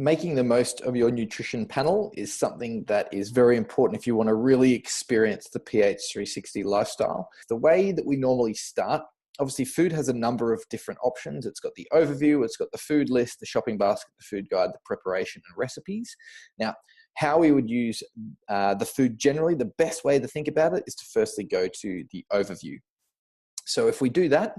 making the most of your nutrition panel is something that is very important if you want to really experience the ph360 lifestyle. The way that we normally start, obviously food has a number of different options. It's got the overview, it's got the food list, the shopping basket, the food guide, the preparation and recipes. Now, how we would use the food generally, the best way to think about it is to firstly go to the overview. So if we do that,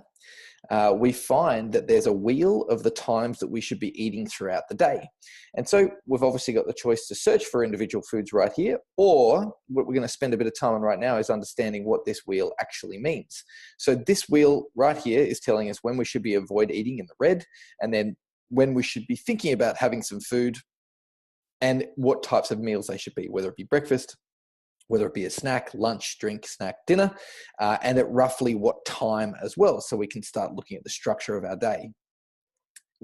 we find that there's a wheel of the times that we should be eating throughout the day. And so we've obviously got the choice to search for individual foods right here, or what we're going to spend a bit of time on right now is understanding what this wheel actually means. So this wheel right here is telling us when we should be avoid eating in the red, and then when we should be thinking about having some food and what types of meals they should be, whether it be breakfast, whether it be a snack, lunch, drink, snack, dinner, and at roughly what time as well, so we can start looking at the structure of our day.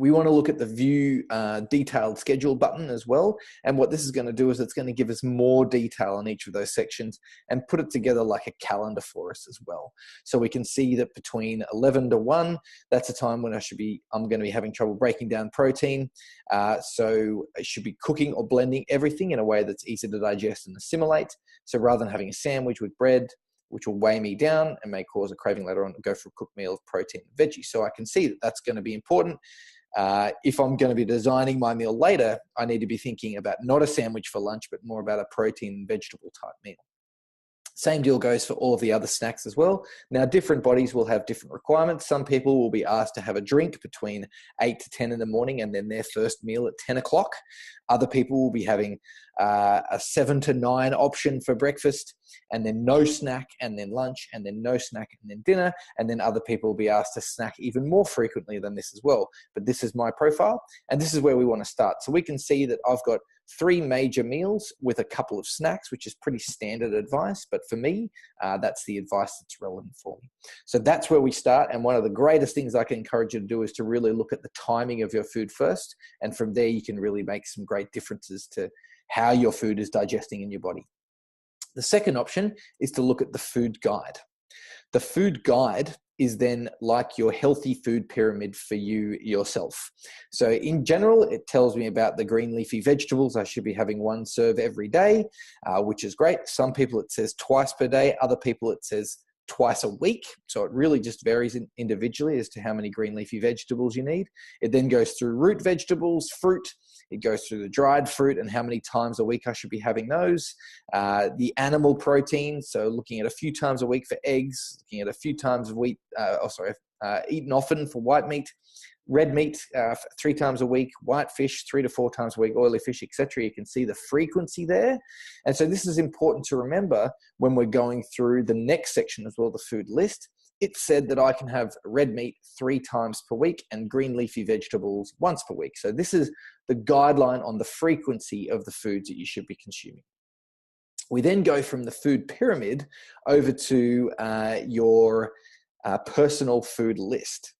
We want to look at the view detailed schedule button as well. And what this is going to do is it's going to give us more detail on each of those sections and put it together like a calendar for us as well. So we can see that between 11 to 1, that's a time when I'm going to be having trouble breaking down protein. So I should be cooking or blending everything in a way that's easy to digest and assimilate. So rather than having a sandwich with bread, which will weigh me down and may cause a craving later on, to go for a cooked meal of protein and veggies. So I can see that that's going to be important. If I'm going to be designing my meal later, I need to be thinking about not a sandwich for lunch, but more about a protein and vegetable type meal. Same deal goes for all of the other snacks as well. Now, different bodies will have different requirements. Some people will be asked to have a drink between 8 to 10 in the morning and then their first meal at 10 o'clock. Other people will be having a 7 to 9 option for breakfast, and then no snack, and then lunch, and then no snack, and then dinner. And then other people will be asked to snack even more frequently than this as well. But this is my profile, and this is where we want to start. So we can see that I've got 3 major meals with a couple of snacks, which is pretty standard advice. But for me, that's the advice that's relevant for me. So that's where we start. And one of the greatest things I can encourage you to do is to really look at the timing of your food first. And from there, you can really make some great differences to how your food is digesting in your body. The second option is to look at the food guide. The food guide is then like your healthy food pyramid for you yourself. So in general, it tells me about the green leafy vegetables. I should be having 1 serve every day, which is great. Some people it says twice per day. Other people it says twice a week. So it really just varies individually as to how many green leafy vegetables you need. It then goes through root vegetables, fruit. It goes through the dried fruit and how many times a week I should be having those. The animal protein, so looking at a few times a week for eggs, looking at a few times a week, eaten often for white meat, red meat 3 times a week, white fish 3 to 4 times a week, oily fish, etc. You can see the frequency there. And so this is important to remember when we're going through the next section as well, the food list. It said that I can have red meat 3 times per week and green leafy vegetables once per week. So this is the guideline on the frequency of the foods that you should be consuming. We then go from the food pyramid over to your personal food list.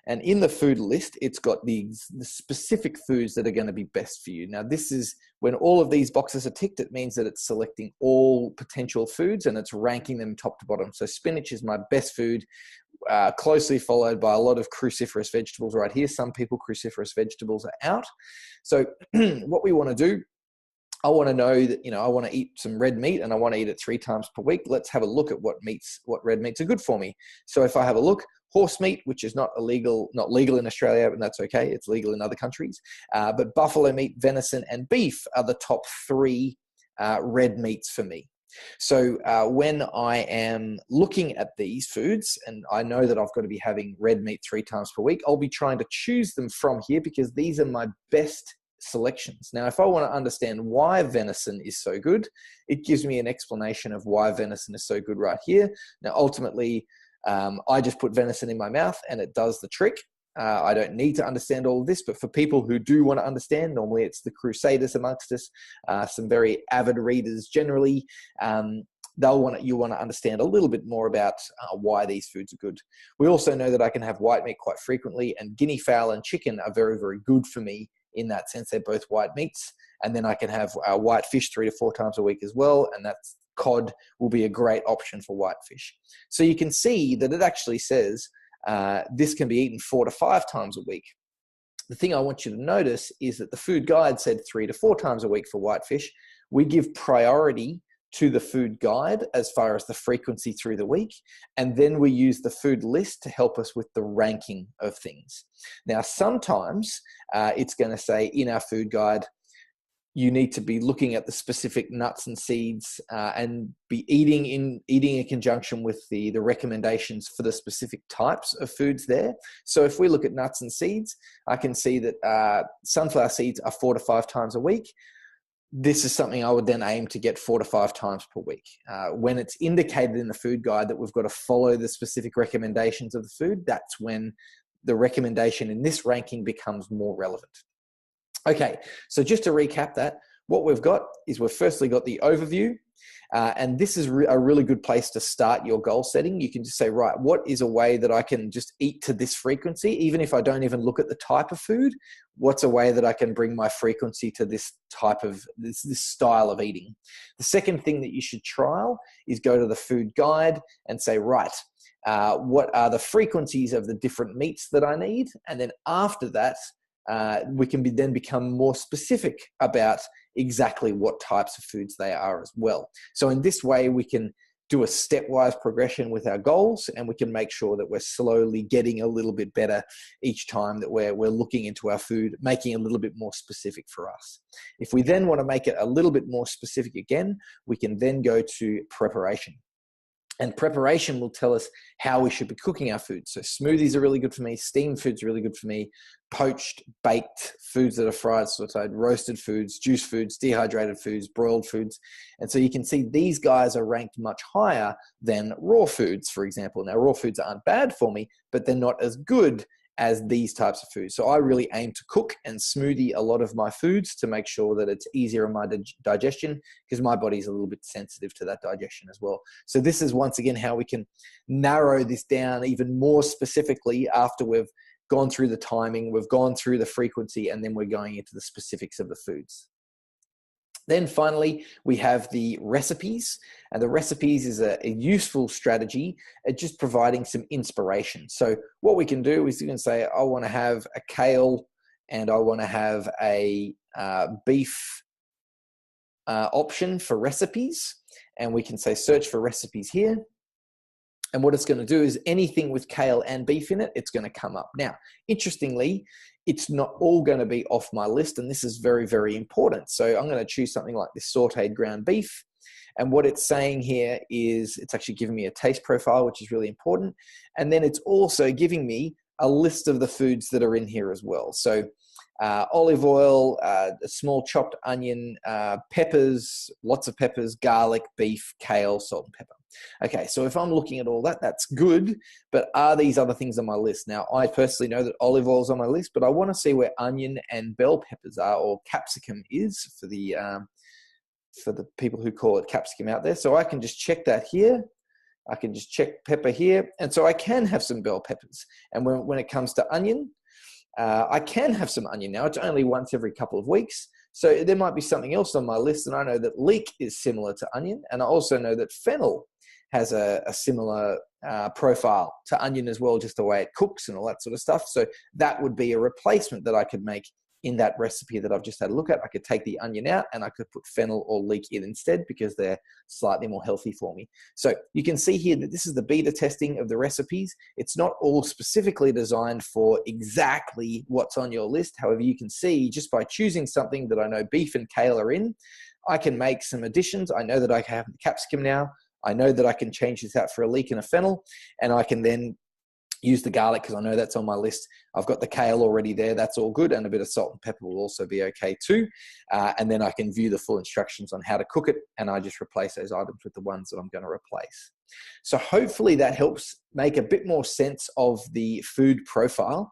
And in the food list, it's got the specific foods that are going to be best for you. Now, this is when all of these boxes are ticked, it means that it's selecting all potential foods and it's ranking them top to bottom. So spinach is my best food, closely followed by a lot of cruciferous vegetables right here. Some people, cruciferous vegetables are out. So what we want to do, I want to know that, I want to eat some red meat and I want to eat it 3 times per week. Let's have a look at what red meats are good for me. So if I have a look, horse meat, which is not legal in Australia, but that's okay. It's legal in other countries. But buffalo meat, venison, and beef are the top 3 red meats for me. So when I am looking at these foods and I know that I've got to be having red meat 3 times per week, I'll be trying to choose them from here because these are my best selections. Now, if I want to understand why venison is so good, it gives me an explanation of why venison is so good right here. Now, ultimately, I just put venison in my mouth and it does the trick. I don't need to understand all of this, but for people who do want to understand, normally it's the crusaders amongst us, some very avid readers generally, you want to understand a little bit more about why these foods are good. We also know that I can have white meat quite frequently, and guinea fowl and chicken are very, very good for me in that sense. They're both white meats. And then I can have white fish 3 to 4 times a week as well, and that's cod will be a great option for white fish. So you can see that it actually says this can be eaten 4 to 5 times a week. The thing I want you to notice is that the food guide said 3 to 4 times a week for whitefish. We give priority to the food guide as far as the frequency through the week, and then we use the food list to help us with the ranking of things. Now, sometimes it's going to say in our food guide, you need to be looking at the specific nuts and seeds and be eating in conjunction with the recommendations for the specific types of foods there. So if we look at nuts and seeds, I can see that sunflower seeds are 4 to 5 times a week. This is something I would then aim to get 4 to 5 times per week. When it's indicated in the food guide that we've got to follow the specific recommendations of the food, that's when the recommendation in this ranking becomes more relevant. Okay, so just to recap that, what we've got is we've firstly got the overview, and this is a really good place to start your goal setting. You can just say, right, what is a way that I can just eat to this frequency, even if I don't even look at the type of food? What's a way that I can bring my frequency to this type of, this style of eating? The second thing that you should trial is go to the food guide and say, right, what are the frequencies of the different meats that I need? And then after that, we can then become more specific about exactly what types of foods they are as well. So in this way, we can do a stepwise progression with our goals, and we can make sure that we're slowly getting a little bit better each time that we're looking into our food, making it a little bit more specific for us. If we then want to make it a little bit more specific again, we can then go to preparation. And preparation will tell us how we should be cooking our food. So smoothies are really good for me. Steamed foods are really good for me. Poached, baked foods that are fried, sauteed, roasted foods, juice foods, dehydrated foods, broiled foods. And so you can see these guys are ranked much higher than raw foods, for example. Now, raw foods aren't bad for me, but they're not as good as these types of foods. So I really aim to cook and smoothie a lot of my foods to make sure that it's easier on my digestion, because my body's a little bit sensitive to that digestion as well. So this is once again how we can narrow this down even more specifically after we've gone through the timing, we've gone through the frequency, and then we're going into the specifics of the foods. Then finally, we have the recipes, and the recipes is a useful strategy at just providing some inspiration. So what we can do is you can say, I want to have a kale and I want to have a beef option for recipes, and we can say search for recipes here. And what it's going to do is anything with kale and beef in it, it's going to come up. Now, interestingly, it's not all going to be off my list, and this is very, very important. So I'm going to choose something like this sauteed ground beef. And what it's saying here is it's actually giving me a taste profile, which is really important. And then it's also giving me a list of the foods that are in here as well. So olive oil, a small chopped onion, peppers, lots of peppers, garlic, beef, kale, salt and pepper. Okay, so if I'm looking at all that, that's good, but are these other things on my list? Now, I personally know that olive oil is on my list, but I want to see where onion and bell peppers are, or capsicum is for the people who call it capsicum out there. So I can just check that here. I can just check pepper here. And so I can have some bell peppers. And when it comes to onion, I can have some onion now. It's only once every couple of weeks. So there might be something else on my list. And I know that leek is similar to onion. And I also know that fennel has a similar profile to onion as well, just the way it cooks and all that sort of stuff. So that would be a replacement that I could make in that recipe that I've just had a look at. I could take the onion out and I could put fennel or leek in instead, because they're slightly more healthy for me. So you can see here that this is the beta testing of the recipes. It's not all specifically designed for exactly what's on your list. However, you can see just by choosing something that I know beef and kale are in, I can make some additions. I know that I have the capsicum now. I know that I can change this out for a leek and a fennel, and I can then use the garlic because I know that's on my list. I've got the kale already there. That's all good. And a bit of salt and pepper will also be okay too. And then I can view the full instructions on how to cook it. And I just replace those items with the ones that I'm going to replace. So hopefully that helps make a bit more sense of the food profile.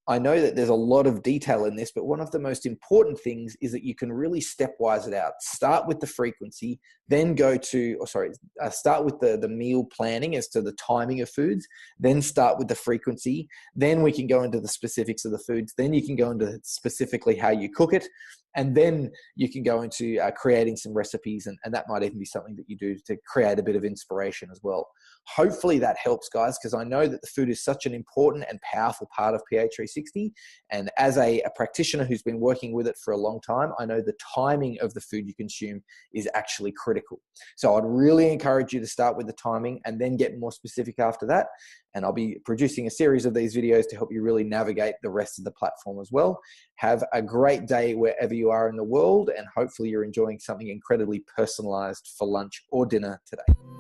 I know that there's a lot of detail in this, but one of the most important things is that you can really stepwise it out. Start with the frequency, then go to, start with the meal planning as to the timing of foods, then start with the frequency, then we can go into the specifics of the foods, then you can go into specifically how you cook it, and then you can go into creating some recipes, and that might even be something that you do to create a bit of inspiration as well. Hopefully that helps, guys, because I know that the food is such an important and powerful part of pH360. And as a practitioner who's been working with it for a long time, I know the timing of the food you consume is actually critical. So I'd really encourage you to start with the timing and then get more specific after that. And I'll be producing a series of these videos to help you really navigate the rest of the platform as well. Have a great day wherever you are in the world, and hopefully you're enjoying something incredibly personalized for lunch or dinner today.